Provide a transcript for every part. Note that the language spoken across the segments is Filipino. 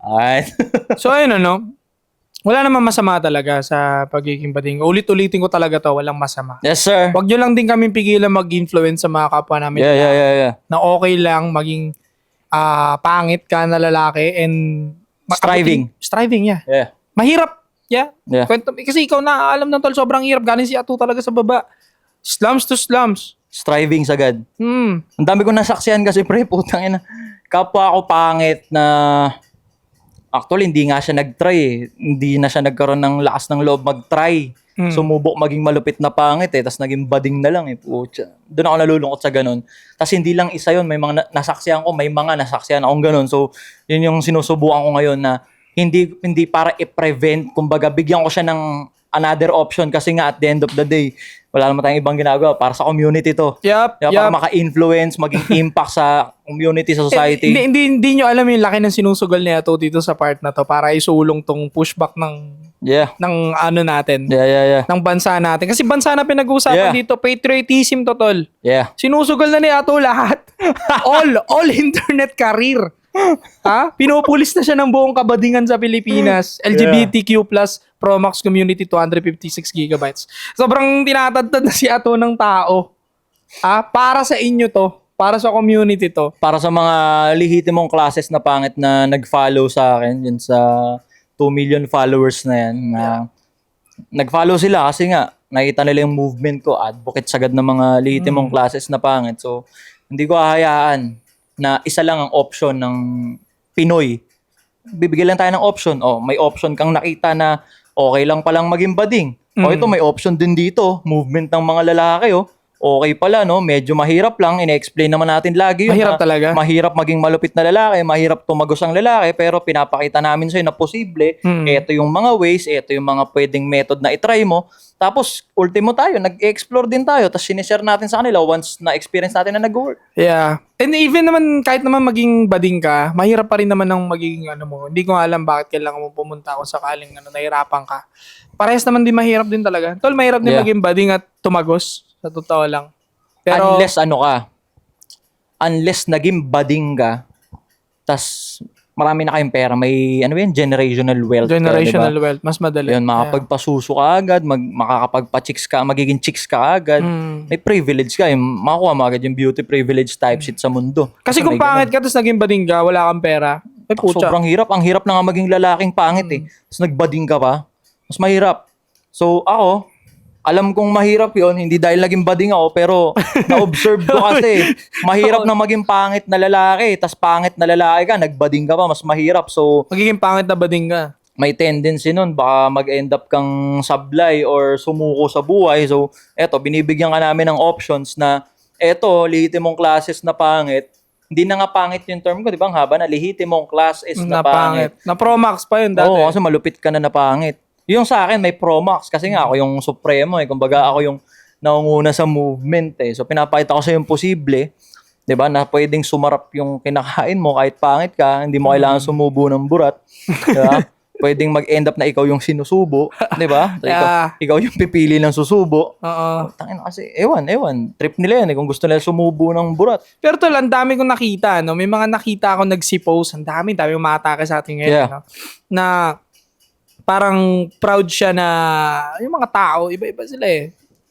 Alright. So ayun wala namang masama talaga sa pagiging bading. Ulit-ulitin ko talaga to, walang masama. Yes, sir. Wag nyo lang din kami pigilan mag-influence sa mga kapwa namin Yeah. na okay lang maging pangit ka na lalaki and striving, yeah. Yeah. Mahirap, yeah. Yeah. Kasi ikaw na alam ng tol, sobrang hirap. Galing si Atu talaga sa baba. Slums to slums. Striving sagad. Hmm. Ang dami ko nasaksihan kasi pre, putang ina. Kapwa ako pangit na actually hindi nga siya nag-try eh. Hindi na siya nagkaroon ng lakas ng loob mag-try. Sumubok maging malupit na pangit eh, tapos naging bading na lang eh. Pucha. Doon ako nalulungkot sa ganun. Tapos hindi lang isa yun, may mga nasaksihan ko, may mga nasaksihan akong ganun. So, yun yung sinusubukan ko ngayon na hindi para i-prevent, kumbaga bigyan ko siya ng another option kasi nga at the end of the day, wala naman tayong ibang ginagawa para sa community to. Yup. Para maka-influence, maging impact sa community, sa society. Hindi nyo alam yung laki ng sinusugal niya to dito sa part na to para isulong tong pushback ng natin. Yeah. Ng bansa natin. Kasi bansa na pinag-uusapan dito, patriotism to tol. Yeah. Sinusugal na ni Ato lahat. all internet career. Pinupulis na siya ng buong kabadingan sa Pilipinas. LGBTQ+ Promax community 256 gigabytes. Sobrang tinatadtad na si Ato ng tao. Para sa inyo to. Para sa community to. Para sa mga lihitimong classes na pangit na nag-follow sa akin, yun sa 2 million followers na yan. Nag-follow sila kasi nga, nakita nila yung movement ko, advocate sagad ng mga lihitimong classes na pangit. So, hindi ko hahayaan na isa lang ang option ng Pinoy. Bibigyan lang tayo ng option. May option kang nakita na okay lang palang maging bading. Ito may option din dito, movement ng mga lalaki okay pala medyo mahirap lang, ine-explain naman natin lagi yun. Mahirap talaga. Mahirap maging malupit na lalaki, mahirap tumagos ang lalaki, pero pinapakita namin sa'yo na posible. Ito yung mga ways, ito yung mga pwedeng method na itry mo. Tapos, ultimo tayo, nag-explore din tayo, tapos sinishare natin sa kanila once na-experience natin na nag-work. Yeah. And even naman, kahit naman maging bading ka, mahirap pa rin naman ng magiging mo. Hindi ko alam bakit kailangan mo pumunta kung sakaling nahirapan ka. Parehas naman din mahirap din talaga. Tol, mahirap din maging bading at tumagos. Sa totoo lang. Pero, unless naging bading ka, tas marami na kayong pera, may generational wealth. Generational wealth, mas madali. Yun, makapagpasuso ka agad, makakapagpa-chicks ka, magiging chicks ka agad. May privilege ka, makuha mo agad yung beauty privilege type shit sa mundo. Kasi kung pangit ka, tapos naging bading ka, wala kang pera, sobrang hirap. Ang hirap na nga maging lalaking pangit Tapos nagbading ka pa, mas mahirap. So ako, alam kong mahirap yon, hindi dahil naging bading ako, pero na-observe ko kasi mahirap na maging pangit na lalaki, tas pangit na lalaki ka, nagbading ka pa, mas mahirap. So, magiging pangit na bading ka. May tendency nun, baka mag-end up kang sablay or sumuko sa buhay. So, eto, binibigyan ka namin ng options na, lihitimong classes na pangit. Hindi na nga pangit yung term ko, di ba? Ang haba na, lihitimong class is na pangit. Na Promax pa yun dati. Oo, kasi malupit ka na pangit. Yung sa akin, may Promax. Kasi nga, ako yung supremo Kumbaga, ako yung naunguna sa movement So, pinapakita ko sa yung posible. Diba? Na pwedeng sumarap yung kinakain mo kahit pangit ka. Hindi mo kailangan sumubo ng burat. Diba? Pwedeng mag-end up na ikaw yung sinusubo. Diba? So, ikaw yung pipili ng susubo. Tangin kasi, ewan. Trip nila yan kung gusto nila sumubo ng burat. Pero tol, ang dami kong nakita. May mga nakita ako nagsi-post. Ang dami umatake sa atin ngayon. Na parang proud siya na yung mga tao, iba-iba sila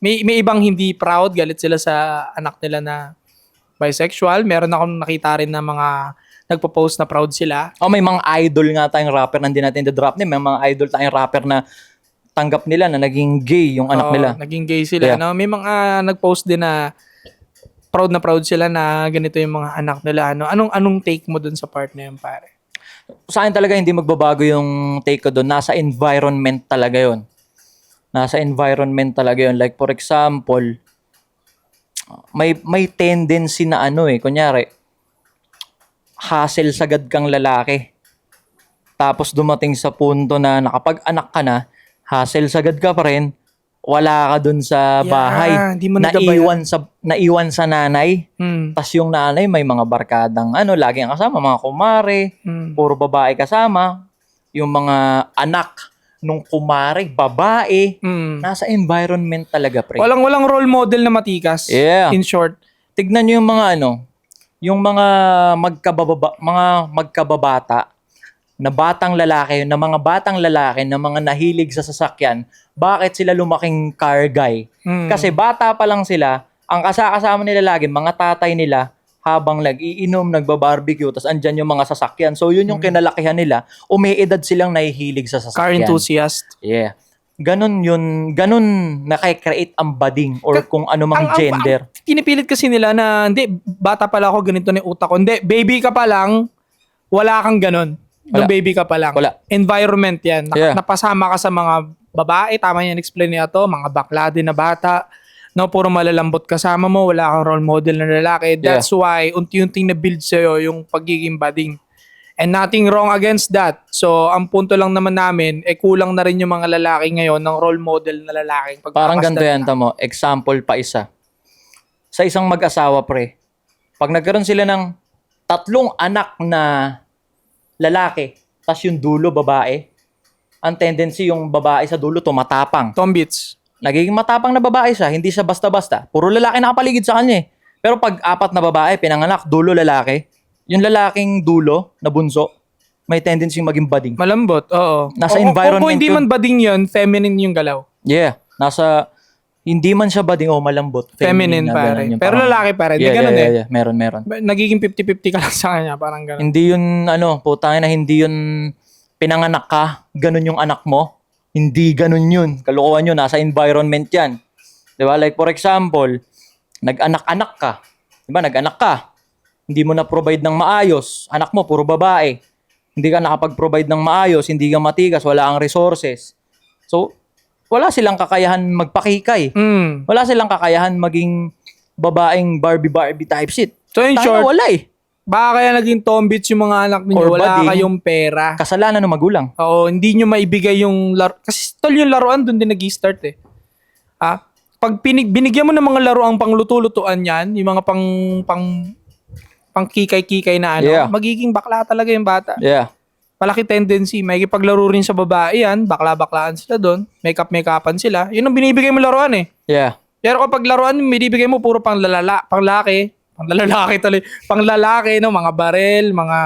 May ibang hindi proud, galit sila sa anak nila na bisexual. Meron akong nakita rin na mga nagpo-post na proud sila. May mga idol nga tayong rapper na hindi natin i-drop name. May mga idol tayong rapper na tanggap nila na naging gay yung anak nila. Naging gay sila. May mga nag-post din na proud sila na ganito yung mga anak nila. Anong take mo dun sa part na yun, pare? Sa akin talaga hindi magbabago yung take ko doon. Nasa environment talaga yon. Nasa environment talaga yon. Like for example, may tendency na kunyari, hassle sagad kang lalaki. Tapos dumating sa punto na nakapag-anak ka na, hassle sagad ka pa rin, wala ka dun sa bahay. Di mo naiwan sa nanay. Tas yung nanay may mga barkadang lagi ang kasama, mga kumare, puro babae kasama. Yung mga anak nung kumare, babae. Nasa environment talaga, pre. Walang role model na matikas. In short. Tignan nyo yung mga yung mga magkababata na batang lalaki, na mga batang lalaki, na mga nahilig sa sasakyan, bakit sila lumaking car guy? Kasi bata pa lang sila, ang kasama nila lagi, mga tatay nila, habang nag-iinom, nagba-barbecue, tas andyan yung mga sasakyan. So yun yung kinalakihan nila, umiidad silang nahihilig sa Car sasakyan. enthusiast. Yeah. Ganun yun, ganun nakikreate ang bading or kung ano mang gender. Pinipilit kasi nila na, hindi, bata pala ako, ganito na yung utak ko. Hindi, baby ka pa lang, wala kang ganun. Nung Wala. baby ka pa lang. Wala. Environment yan. Yeah. Napasama ka sa mga babae, tama yan explain niya to, mga bakla din na bata. No, puro malalambot kasama mo, wala kang role model na lalaki. That's why, unti-unting na-build sa'yo yung pagiging bading. And nothing wrong against that. So, ang punto lang naman namin, kulang na rin yung mga lalaki ngayon ng role model na lalaki. Parang ganito yan, tamo. Example pa isa. Sa isang mag-asawa, pre, pag nagkaroon sila ng 3 anak na lalaki, tas yung dulo babae, ang tendency yung babae sa dulo tumatapang. Tombits. Nagiging matapang na babae siya, hindi siya basta-basta. Puro lalaki nakapaligid sa kanya eh. Pero pag 4 na babae, pinanganak, dulo lalaki, yung lalaking dulo na bunso, may tendency maging bading. Malambot, oo. Nasa Kung environment hindi yun. man bading yun, feminine yung galaw. Yeah, hindi man siya bading o malambot. Feminine na pare. ganun, yung Pero parang- lalaki pare. Hindi Yeah, ganun yeah, eh. yeah. Meron. Nagiging 50-50 ka lang sa kanya. Parang ganun. Hindi yun, putangin na hindi yun pinanganak ka, ganun yung anak mo. Hindi ganun yun. Kalokohan yun, nasa environment yan. Diba? Like for example, nag-anak-anak ka. Diba? Nag-anak ka. Hindi mo na-provide ng maayos. Anak mo, puro babae. Hindi ka nakapag-provide ng maayos, hindi ka matigas, wala kang resources. So, wala silang kakayahan magpakikay. Wala silang kakayahan maging babaeng Barbie type shit. So in Tayo short, wala eh. baka kaya naging tombits yung mga anak ninyo. Or Wala bading. kayong pera. Kasalanan ng magulang. Oo, hindi nyo maibigay yung laro. Kasi tol yung laruan, doon din nag-start eh. Pag binigyan mo ng mga laruang pangluto-lutuan yan, yung mga pang kikay-kikay na Yeah. magiging bakla talaga yung bata. Yeah. Malaki tendency. May kipaglaro rin sa babae yan. Bakla-baklaan sila doon. Make-up-make-upan sila. Yun ang binibigay mo laruan eh. Yeah. Pero kapag laruan, binibigay mo puro panglalaki, no? Mga barel, mga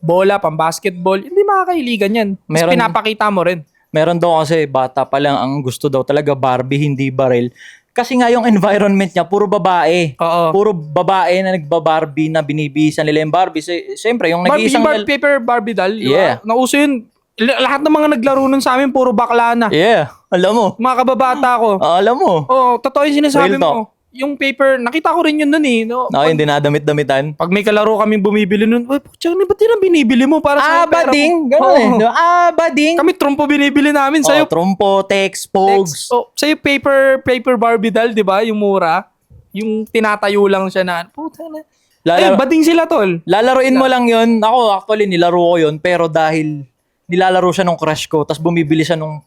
bola, pang basketball. Hindi makakailigan yan. Mas Meron- pinapakita mo rin. Meron daw kasi bata pa lang ang gusto daw talaga Barbie, hindi baril. Kasi nga yung environment niya, puro babae. Oo. Puro babae na nagba-Barbie na binibisan nila yung Barbie. Siyempre, yung Barbie, nag-iisang... paper Barbie doll. di ba? Yeah. Nauso yun. Lahat ng mga naglaro nun sa amin, puro bakla na. Yeah, alam mo. Mga kababata ko. Alam mo. Oo, totoo yung sinasabi Real talk. mo. Yung paper, nakita ko rin yun nun eh. No? Yung dinadamit-damitan. Pag may kalaro kami bumibili nun, uy, putya, ba't yun ang binibili mo para sa pera mo?" Ganun eh. Oo. Bading. Kami trumpo binibili namin sa'yo. Trompo, text, pogs. Sa'yo paper Barbie doll, di ba? Yung mura. Yung tinatayo lang siya na, puta na. Ay, bading sila, tol. Lalaruin mo lang yun. Ako, actually, nilaro ko yun. Pero dahil nilalaro siya nung crush ko, tapos bumibili siya nung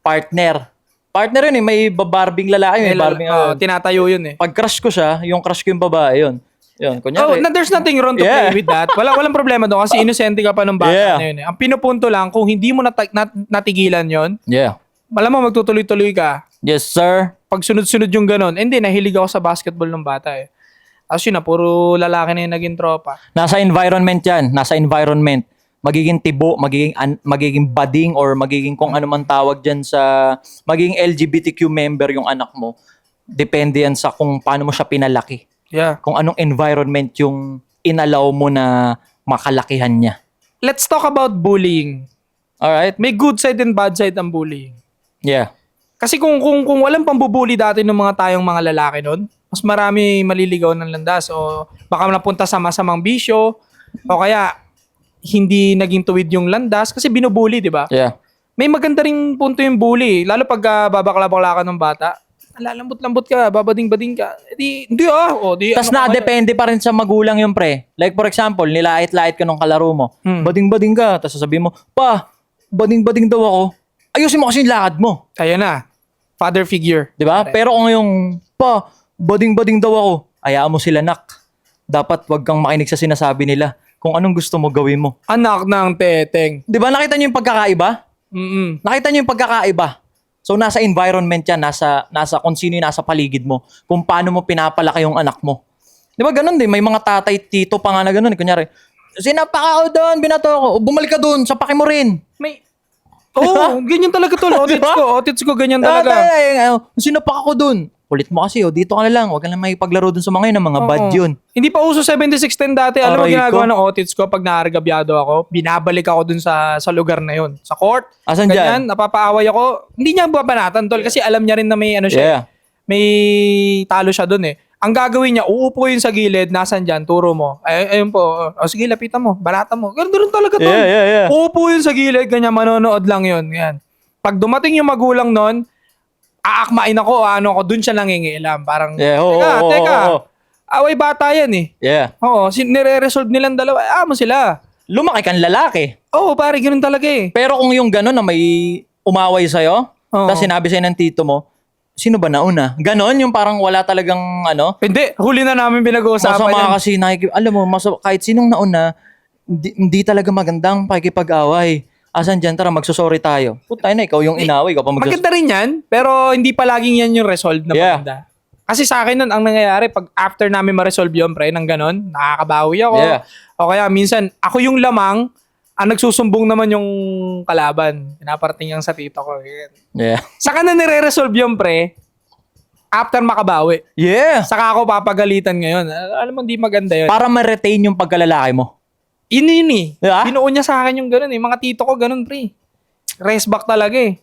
partner. Partner yun eh. May barbing lalaki. May barbing... Tinatayo yun eh. Pag crush ko siya, yung crush ko yung babae yun. Yun, kunyari. There's nothing wrong to Yeah. play with that. Walang problema doon kasi inosente ka pa ng bata Yeah. na yun eh. Ang pinupunto lang, kung hindi mo natigilan yon, Yeah. malamang magtutuloy-tuloy ka. Yes, sir. Pag sunod-sunod yung ganun, hindi, nahilig ako sa basketball ng bata eh. Tapos yun na, puro lalaki na yung naging tropa. Nasa environment yan. Nasa environment. Magiging tibo, magiging bading, or magiging kung ano man tawag dyan sa, magiging LGBTQ member yung anak mo. Depende yan sa kung paano mo siya pinalaki. Yeah. Kung anong environment yung inalaw mo na makalakihan niya. Let's talk about bullying. Alright? May good side and bad side ang bullying. Yeah. Kasi kung walang pambubuli dati ng mga tayong mga lalaki noon, mas marami maliligaw ng landas o baka napunta sa masamang bisyo o kaya hindi naging tuwid yung landas kasi binubuli, di ba? Yeah. May maganda ring punto yung bully, lalo pag babakla-bakla ka ng bata. Lalambot-lambot ka, babading-bading ka. Tapos depende pa rin sa magulang yung pre. Like for example, nilait-lait ka nung kalaro mo. Bading-bading ka. Tapos sasabihin mo, pa, bading-bading daw ako. Ayusin mo kasi yung lakad mo. Ayan na. Father figure. Di ba? Pero kung yung, pa, bading-bading daw ako. Hayaan mo sila, nak. Dapat wag kang makinig sa sinasabi nila. Kung anong gusto mo gawin mo. Anak ng teteng. Di ba nakita niyo yung pagkakaiba? Mm-mm. Nakita niyo yung pagkakaiba? So nasa environment yan, nasa kung sino yung nasa paligid mo, kung paano mo pinapalaki yung anak mo. Di ba ganun din, may mga tatay, tito pa nga na ganun. Kunyari, sinapa ka ako doon, binato ako. Bumalik ka doon, sapakin mo rin. May... Oo, ganyan talaga tol. Otits ko, ganyan talaga. Sinapak ako doon. Kulit mo kasi, dito ka na lang. Huwag ka na makipaglaro dun sa mga yun, mga bad yun. Hindi pa uso 7610 dati. Alam mo Aray ginagawa ko. ng otits ko pag naargabyado ako? Binabalik ako dun sa lugar na yun. Sa court. Asan Ganyan, dyan? napapaaway ako. Hindi niya babanatan tol kasi alam niya rin na may ano siya. Yeah. May talo siya dun eh. Ang gagawin niya, uupo yun sa gilid, nasan dyan, turo mo. Ayun po, sige, lapitan mo, balatan mo. Ganun talaga tol. Yeah. Uupo yun sa gilid, ganyan, manonood lang yun. Yan. Pag dumating yung magulang nun, aakmain ako, dun siya nangingialam. Parang, Yeah, teka, away bata yan eh. Yeah. Oo, nire-resolve nilang dalawa, amo sila. Lumaki kang lalaki. Oo, pare, ganun talaga eh. Pero kung yung gano'n na may umaway sa'yo, Oo. tapos sinabi sa'yo ng tito mo, sino ba nauna? Ganon, yung parang wala talagang Hindi, huli na namin pinag-uusapan yan. masama kasi alam mo, kahit sinong nauna, hindi talaga magandang pakikipag-away. Asan dyan, tara, magsusorry tayo. Puta na, ikaw yung inaway, ikaw pa Maganda rin yan, pero hindi palaging yan yung resolve na Yeah. maganda. Kasi sa akin nun, ang nangyayari, pag after namin ma-resolve yun, pre, ng ganon, nakakabawi ako. Yeah. O kaya minsan, ako yung lamang, ang nagsusumbong naman yung kalaban. Pinaparating yung sa tito ko. Yan. Yeah. Saka na nire-resolve yun, pre, after makabawi. Yeah. Saka ako papagalitan ngayon. Alam mo, hindi maganda yun. Para ma-retain yung pagkalalaki mo. Yun eh. Yeah. Binuo niya sa akin yung gano'n eh. Mga tito ko gano'n, pre. Rest back talaga eh.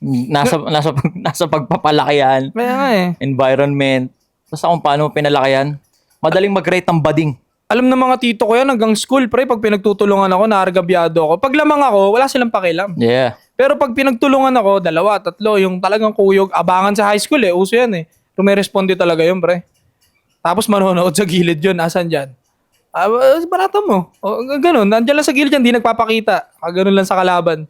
Nasa pagpapalaki yan, Kaya nga eh. environment, basta kung paano mo pinalaki yan, madaling mag-rate ng bading. Alam ng mga tito ko yan hanggang school, pre. Pag pinagtutulungan ako, naargabyado ako. Pag lamang ako, wala silang pakialam. Yeah. Pero pag pinagtulungan ako, 2, 3, yung talagang kuyog, abangan sa high school eh. Uso yan eh. Rumeresponde talaga yun, pre. Tapos manonood sa gilid yun. Asan dyan? Barata mo. O, ganun. Nandiyan lang sa gilid yan. Di nagpapakita. Ganun lang sa kalaban.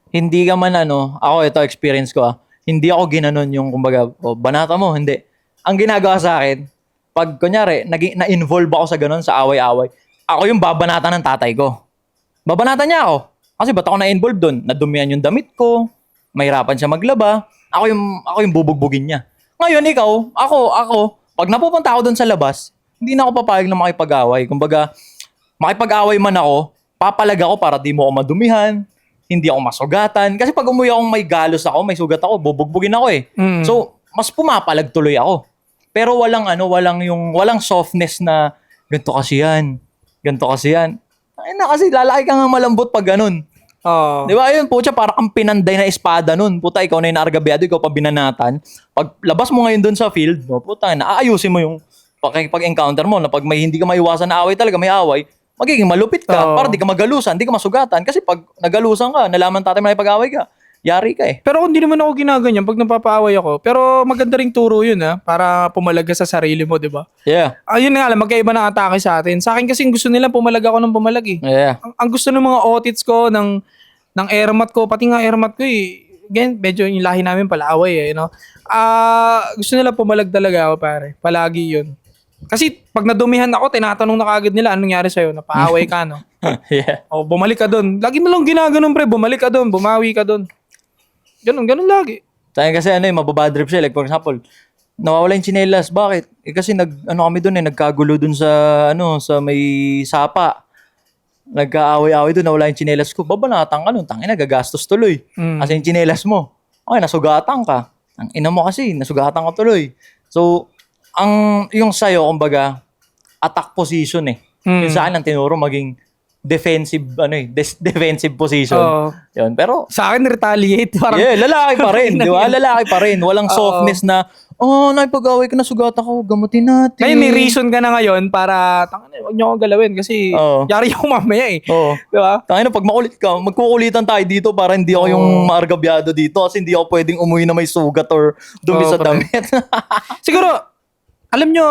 Hindi ka man ako ito experience ko hindi ako ginanon yung kumbaga, banata mo, hindi. Ang ginagawa sa akin, pag kunyari, na-involve ako sa ganun, sa away-away, ako yung babanatan ng tatay ko. Babanatan niya ako. Kasi ba't ako na-involve doon? Nadumihan yung damit ko, mahirapan siya maglaba, ako yung bubugbugin niya. Ngayon, ako, pag napupunta ako doon sa labas, hindi na ako papayag na makipag-away. Kumbaga, makipag-away man ako, papalag ako para di mo ako madumihan, hindi ako masugatan. Kasi pag umuwi akong may galos ako, may sugat ako, bubugbugin ako eh. Mm. So, mas pumapalag tuloy ako. Pero walang softness na ganito kasi yan. Ay na, kasi lalaki ka nga malambot pag ganun. Oo. Di ba? Ayun, pucha, parang kang pinanday na espada nun. Puta, ikaw na yung naargabyado, ikaw pa binanatan. Pag labas mo ngayon dun sa field, puta, aayusin mo yung pag-encounter mo na pag may hindi ka maiwasan na away talaga, may away, magiging malupit ka Oo. para di ka magalusan, di ka masugatan. Kasi pag nagalusan ka, nalaman tatay may pag-away ka, yari ka eh. Pero hindi naman ako ginaganyan pag napapaaway ako. Pero maganda ring turo yun para pumalag ka sa sarili mo, di ba? Yeah. Ayun nga lang, magkaiba ng atake sa atin. Sa akin kasi gusto nila pumalag ako ng pumalag eh. Yeah. Ang gusto ng mga otits ko, ng airmat ko, pati nga airmat ko eh. Again, medyo yung lahi namin palaaway eh, you know. Gusto nila pumalag talaga ako pare. Palagi yun. Kasi pag nadumihan ako, tinatanong na kagad nila anong nangyari sa'yo, napaaway ka no. Yeah. O bumalik ka doon. Lagi na lang ginaganon pre, bumalik ka doon, bumawi ka doon. Ganun lagi. Tayo kasi mababadrip siya. Like for example, nawawala yung tsinelas. Bakit? Kasi kami doon nagkagulo doon sa may sapa. Nagkaaway-away doon, nawala yung tsinelas ko. Babanatan ka nun, tangina, gagastos tuloy. Kasi yung tsinelas mo, nasugatan ka. Ang ina mo kasi, nasugatan ka tuloy. So, yung sayo, kumbaga, attack position eh. Yung sa akin ang tinuro maging defensive defensive position. Oo. Yun, pero Sa akin, retaliate. Parang, yeah, lalaki pa rin, di ba? Lalaki pa rin. Walang softness na, nakipag-away ka na, sugatan ko, gamutin natin. ngayon may reason ka na ngayon para, tangina, huwag niyo ako galawin kasi Oo. yari ako mamaya eh. Oo. Di ba? Tangina, pag makulit ka, magkukulitan tayo dito para hindi ako yung maargabyado dito kasi hindi ako pwedeng umuwi na may sugat or dumi Oo, sa pre. damit. Siguro, alam nyo,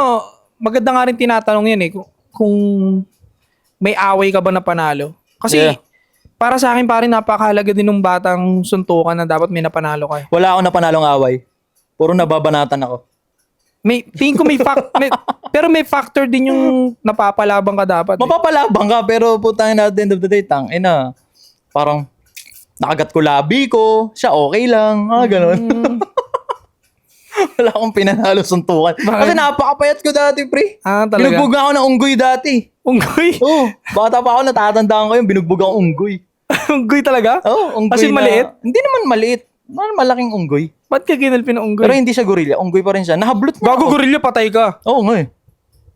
maganda nga rin tinatanong yan eh, kung may away ka ba na panalo. Kasi, Yeah. para sa akin pare, napakahalaga din ng batang suntukan na dapat may napanalo ka. Wala akong napanalong away. Puro nababanatan ako. Tingin ko pero may factor din yung napapalabang ka dapat. Mapapalabang ka, pero putangin na at the end of the day, parang nakagat ko labi ko, siya okay lang, ganun. Wala akong pinanalo suntukan. Kasi napakapayat ko dati, pre. Ah, talaga? Binugbog ako ng unggoy dati. Unggoy? Oo, bata pa ako, natatandaan ko yun, binugbog ako unggoy. Unggoy talaga? Oo, unggoy Kasi na... maliit? Hindi naman maliit. Malaking unggoy. Ba't ka ginalpin ng unggoy? Pero hindi siya gorilla. Unggoy pa rin siya. Nahablot niya Bago ako. gorilla, patay ka. Oo nga eh.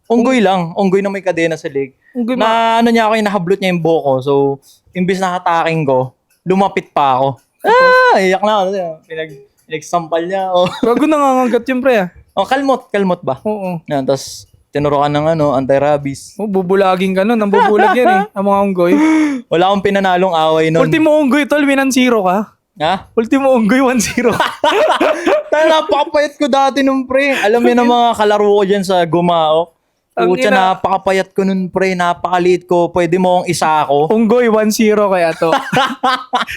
Unggoy lang. Unggoy na may kadena sa leg. Unggoy Na ano niya ako, yung nahablot niya yung buhok ko. So, imbis na hataking ko, lumapit pa ako. Iyak na ako. Pinagsampal niya ako. Bago nangangagat yun, pre. Oh, kalmot ba? Oo. Yan, tapos tinurukan ng anti-rabies. Oh, bubulagin ka nun. Ang bubulag yan eh. Ang mga unggoy. Wala akong pinanalong away nun. Ultimo unggoy, tol. 1-0 ka. Ha? Ultimo unggoy, 1-0. Napakapayat ko dati nung pre. Alam niyo na mga kalaro ko dyan sa Gumaok. Ang Pucha, ina. napakapayat ko nun pre. Napakaliit ko. Pwede mo akong isa ako. Unggoy, 1-0 kay Ato.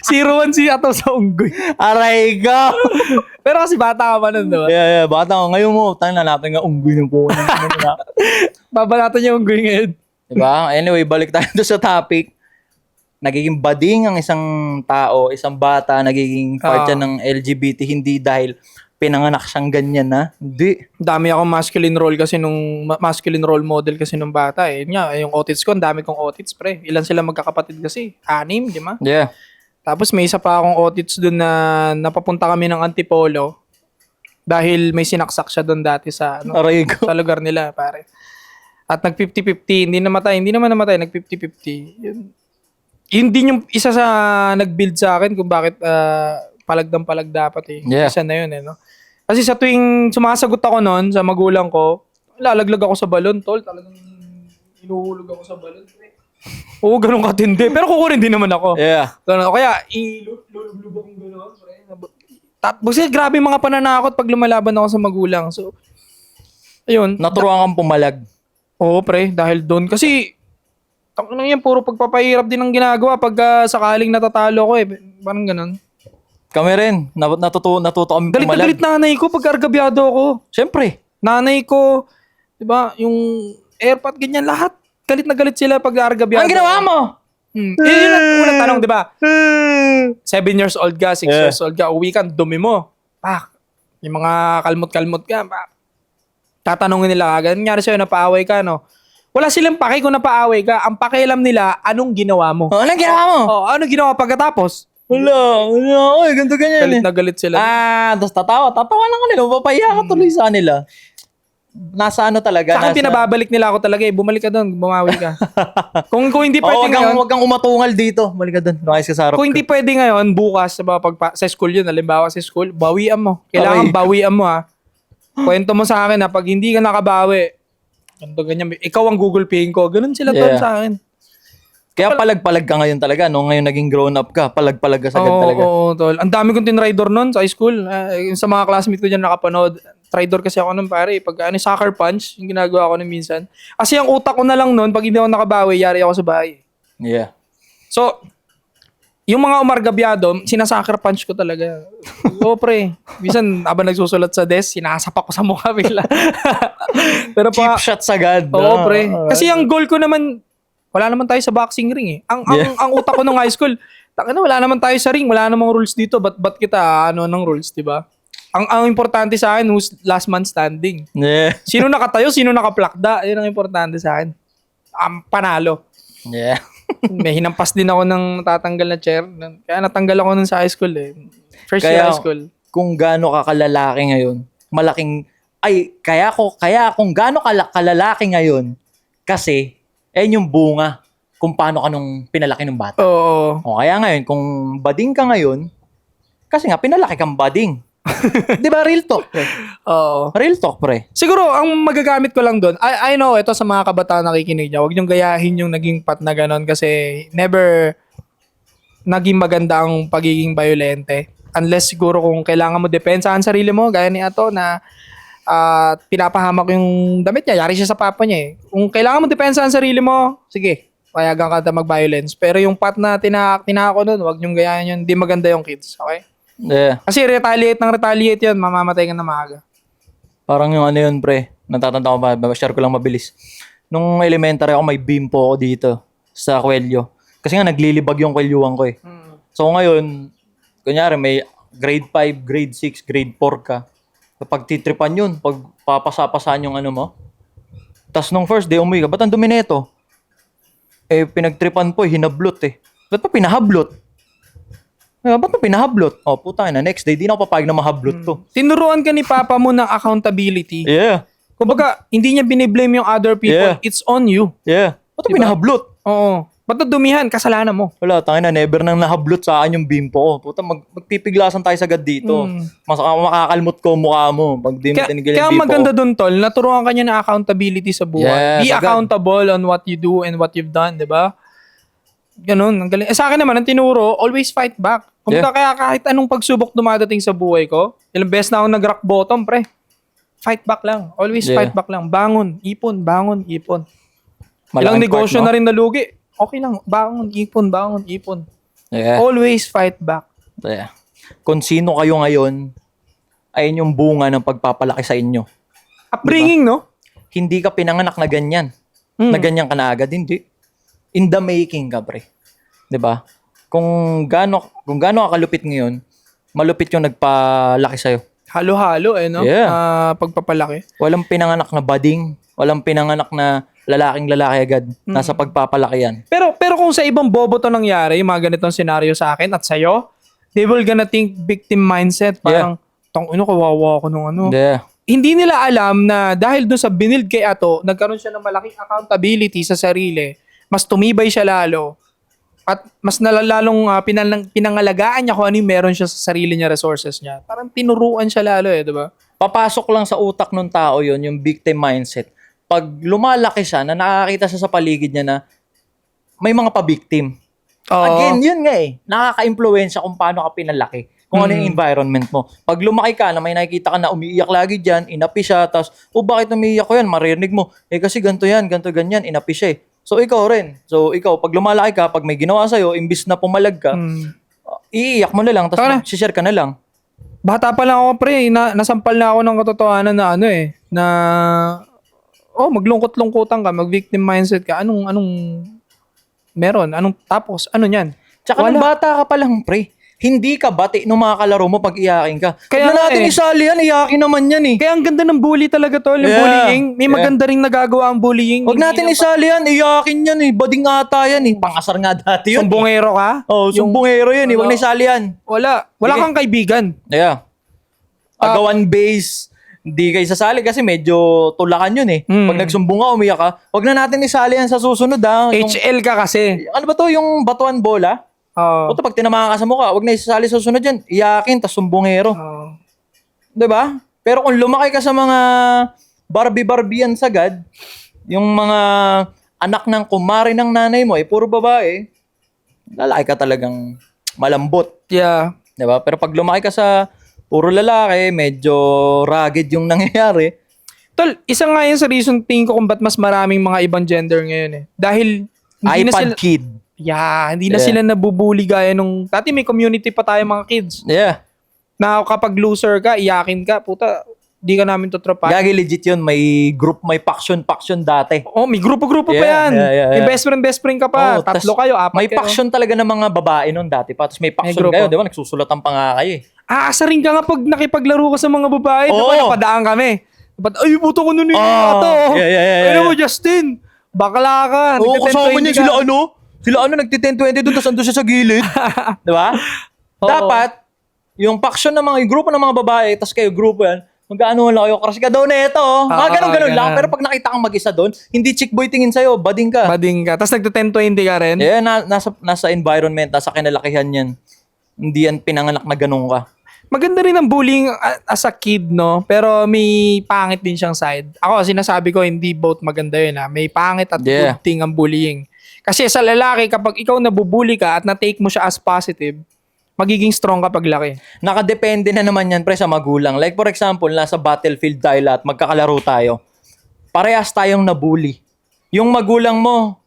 0-1 si Ato sa unggoy. Aray ka! Pero kasi bata ka pa nun, diba? Yeah. Bata ko. Ngayon mo, tayo na natin nga unggoy ng po. Babalatan niya unggoy ngayon. Diba? Anyway, balik tayo doon sa topic. Nagiging bading ang isang tao, isang bata, nagiging part yan ng LGBT, hindi dahil pinanganak siyang ganyan na. Hindi. Dami akong masculine role kasi masculine role model kasi nung bata eh. Yun nga, yung otits ko, ang dami kong otits, pre. Ilan sila magkakapatid kasi? 6, di ba? Yeah. Tapos may isa pa akong otits dun na napapunta kami ng Antipolo dahil may sinaksak siya dun dati sa Aray ko. sa lugar nila, pare. At nag 50-50, hindi naman namatay, nag 50-50. Yun din yung isa sa nag-build sa akin kung bakit palag dapat eh. Yeah. Isa na yun eh, no? Kasi sa tuwing sumasagot ako noon sa magulang ko, lalaglag ako sa balon, tol. Talagang inuhulog ako sa balon. Oo, ganun katindi. Pero kukunin din naman ako. Yeah. Ganun. Kaya, ilulub akong gano'n. Tapos grabe yung mga pananakot pag lumalaban ako sa magulang. So, ayun. Naturuan kang pumalag. Oo, pre. Dahil doon. Kasi, takot yan, puro pagpapahirap din ang ginagawa pag sakaling natatalo ko eh. Parang ganun. Kami rin. Natuto kami Galit na pumalag. galit nanay ko pag argabyado ako. Siyempre. Nanay ko, di ba, yung airpot, ganyan, lahat. Galit na galit sila pag argabyado. Ang ginawa mo? Yun ang unang tanong, di ba? 7 years old ka, 6 years old ka, uwi ka, dumi mo. Pak. Yung mga kalmot-kalmot ka, pak. Tatanungin nila, ganyan nga sa'yo, napaaway ka, no? Wala silang pake kung napaaway ka. Ang pakialam nila, anong ginawa mo? Oh, anong ginawa mo? Oh, anong ginawa pagkatapos? Wala. Oy, ganito ganyan Galit eh. na galit sila. Tapos tatawa lang kanila. Mapapahiya ka tuloy sa kanila. Nasa ano talaga. Sa akin, pinababalik nila ako talaga eh. Bumalik ka doon, bumawi ka. kung hindi pwede ngayon, wag kang umatungal dito. Balik ka doon. Nakais ka sa harap kung hindi pwede ngayon, bukas, sa school yun, halimbawa sa school, bawian mo. Kailangan bawian mo ha. Kwento mo sa akin ha, pag hindi ka nakabawi, ganito ganyan, ikaw ang Google Paying ko. Ganun sila doon sa akin. Kaya palag-palag ka ngayon talaga. No? Ngayon naging grown up ka, palag-palag ka sagad talaga. Oo, tol. Ang dami kong tinrider noon sa high school. Sa mga classmate ko dyan nakapanood. Tridor kasi ako nun pare. Pag soccer punch, yung ginagawa ko nun minsan. Kasi ang utak ko na lang noon, pag hindi ako nakabawi, yari ako sa bahay. Yeah. So, yung mga umargabyado, sinasoccer punch ko talaga. Oo, pre. Minsan, habang nagsusulat sa desk, sinasapak ko sa mukha bigla. Pero Cheap shots agad. oo, pre. Kasi ang goal ko naman, wala naman tayo sa boxing ring eh. Ang utak ko nung high school, wala naman tayo sa ring, wala namang rules dito. Ba't kita ng rules, di ba? Ang importante sa akin, who's last man standing. Yeah. Sino nakatayo, sino nakaplakda, yun ang importante sa akin. Panalo. Yeah. May hinampas din ako ng natatanggal na chair. Kaya natanggal ako nun sa high school eh. First year high school. Kung gaano ka kalalaki ngayon, kaya kung gaano ka kalalaki ngayon, kasi, yung bunga kung paano ka nung pinalaki ng bata. Oo. O kaya ngayon, kung bading ka ngayon, kasi nga, pinalaki kang bading. Di ba, real talk, pre? Oo. Real talk, pre. Siguro, ang magagamit ko lang doon, I know, ito sa mga kabataan nakikinig niya, huwag niyong gayahin yung naging pat na ganon kasi never naging maganda ang pagiging violente. Unless siguro kung kailangan mo depensahan sarili mo, gaya ni Ato na pinapahamak yung damit niya. Yari siya sa papa niya eh. Kung kailangan mo depensahan sarili mo, sige, payagan ka mag-violence. Pero yung pat na tinako nun, huwag niyong gayahin yun. Hindi maganda yung kids, okay? Yeah. Kasi retaliate yan, mamamatay ka na maaga. Parang yung ano yun, pre. Natatanda ko ba? Share ko lang mabilis. Nung elementary ako, may beam po ako dito sa kwelyo. Kasi nga, naglilibag yung kwelyuhan ko eh. So ngayon, kunyari may grade 5, grade 6, grade 4 ka. Kapag titripan yun, pag papasapasan yung ano mo. Tas nung first day, umuwi ka, ba't ang dumi nito? Eh, pinagtripan po, hinablot eh. Ba't pa pinahablot? Ba't pa pinahablot? Oh, puta na, next day, di na ako papayag na mahablot to. Tinuruan ka ni Papa mo ng accountability. Yeah, Kumbaga, hindi niya biniblame yung other people. Yeah. It's on you. yeah. Ba't pa Diba? pinahablot? Oo. Ba't dumihan? Kasalanan mo. Wala, tangin na, never nang nahablot sa akin yung bimpo ko. Puta, magpipiglasan tayo sagad dito. Mas makakalmot ko mukha mo pag di mo tinigil Kaya yung bimpo maganda ko. dun, Tol, naturuan ka niya ng accountability sa buhay. Yeah, Be sagad. accountable on what you do and what you've done, di ba? Ganun, ang galing. Sa akin naman, ang tinuro, always fight back. Kumbaga, kaya kahit anong pagsubok dumadating sa buhay ko, ilang beses na ako nag-rock bottom, pre. Fight back lang. Always Yeah. fight back lang. Bangon, ipon, bangon, ipon. Ilang Malaking negosyo part, no? na rin nalugi. Okay lang. Bangon, ipon. Yeah. Always fight back. Yeah. Kung sino kayo ngayon, ayun yung bunga ng pagpapalaki sa inyo. Upbringing, no? Hindi ka pinanganak na ganyan. Mm. Na ganyan ka na agad. Hindi. In the making ka, pre. 'Di ba? Kung gaano ka kalupit ngayon, malupit yung nagpalaki sa'yo. Halo-halo, no? Yeah. Pagpapalaki. Walang pinanganak na bading. Walang pinanganak na lalaking lalaki agad. Nasa pagpapalaki yan. Pero kung sa ibang bobo to nangyari, yung mga ganitong senaryo sa akin at sa'yo, they will gonna think victim mindset. Parang, kawawa ako nung ano. Yeah. Hindi nila alam na dahil doon sa binild kay Ato, nagkaroon siya ng malaking accountability sa sarili. Mas tumibay siya lalo. At mas nalalong pinangalagaan niya kung ano yung meron siya sa sarili niya, resources niya. Parang tinuruan siya lalo di ba? Papasok lang sa utak ng tao yon yung victim mindset. Pag lumalaki siya, na nakakita siya sa paligid niya na may mga pa-victim. Again, yun nga eh. Nakaka-impluwensya kung paano ka pinalaki. Kung ano yung environment mo. Pag lumaki ka na may nakikita ka na umiiyak lagi dyan, inapi siya, tapos, bakit umiiyak ko yan? Maririnig mo, kasi ganito yan, ganito ganyan, inapi siya eh. So, ikaw rin. So, ikaw, pag lumalaki ka, pag may ginawa sa'yo, imbis na pumalag ka, iiyak mo na lang, tapos share ka na lang. Bata pa lang ako, pre. Nasampal na ako ng katotohanan na na maglungkot-lungkutan ka, mag-victim mindset ka. Anong meron? Tapos, ano yan? Tsaka nung bata ka pa lang, pre, hindi ka bati nung mga kalaro mo pag iyakin ka. Kaya Kaya natin isali yan, iyakin naman yan eh. Kaya ang ganda ng bully talaga, Tol. Yung Yeah. bullying. May maganda ring nagagawa ang bullying. Huwag natin isali yan, iyakin yan eh. Bading ata yan eh. Pangasar nga dati yun. Sumbongero ka? Oh, sumbongero yun eh. Huwag na isali yan. Wala Sige. kang kaibigan. Yeah. Agawan base, hindi kayo sasali kasi medyo tulakan yun eh. Pag nagsumbong ka, umiyak ka, huwag na natin isali yan sa susunod ha. HL ka kasi. Ano ba to? Yung batuan bola? Oo. O pag tinamaan ka sa mukha, huwag na isasali sa susunod yan. Iyakin, tas sumbongero. Oo. 'Di ba? Pero kung lumaki ka sa mga Barbie-Barbian sagad, yung mga anak ng kumari ng nanay mo, puro babae, lalaki ka talagang malambot. Yeah. 'Di ba? Pero pag lumaki ka sa puro lalaki, medyo rugged yung nangyayari. Tol, isa nga yan sa reason tingin ko kung ba't mas maraming mga ibang gender ngayon eh. Dahil hindi na iPad sila, kid. hindi na sila nabubuli gaya nung, dati may community pa tayo mga kids. Yeah. Na kapag loser ka, iyakin ka, puta, di ka namin tutropahin. Gagi legit yun. May group, may faction dati. Oh, may grupo-grupo pa Yeah, yan. yeah. May best friend ka pa. Oo, Tatlo tas kayo, apat May kayo. faction talaga ng mga babae nun dati pa. Tapos may faction grupo. kayo, di ba? Nagsusulatan pa nga kayo eh. Aasa rin ka nga pag nakipaglaro ka sa mga babae. Oo. Diba, napadaan kami. Ay, buto ko nun yung ato. Yeah. Ano mo, Justin? Bakla ka. Oo, kasama niya ka. sila nagti-10-20 doon, tapos andun siya sa gilid. Di ba? Dapat, yung faction ng mga, yung grupo ng mga babae, tapos kayo grupo yan, mag-ano lang kayo, crush ka daw na ito. Mga ganun-ganun lang. Pero pag nakita kang mag-isa doon, hindi chick boy tingin sa'yo, bading ka. Bading ka. Tapos nagte-10-20 ka rin. Yeah, nasa environment, nasa kinalakihan yan. Hindi yan pinanganak na ganun ka. Maganda rin ang bullying as a kid, no? Pero may pangit din siyang side. Ako, sinasabi ko, hindi both maganda yun, ha? May pangit at good thing ang bullying. Kasi sa lalaki, kapag ikaw nabubully ka at na-take mo siya as positive, magiging strong ka paglaki. Nakadepende na naman yan, pre, sa magulang. Like, for example, nasa battlefield tayo lahat, magkakalaro tayo. Parehas tayong nabully. Yung magulang mo,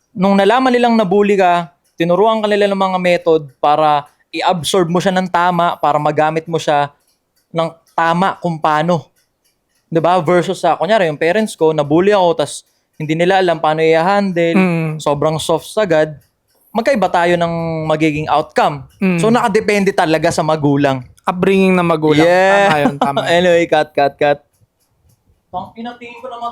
nung nalaman nilang nabully ka, tinuruan ka nila ng mga method para i-absorb mo siya ng tama, para magamit mo siya ng tama kung paano. 'Di ba? Versus sa, kunyari, yung parents ko, nabully ako, tas hindi nila alam paano i-handle, sobrang soft sagad, magkaiba tayo ng magiging outcome. So, nakadepende talaga sa magulang. upbringing ng magulang. Yeah. Tama yun, tama. Anyway, cut. Pang inatingin ko naman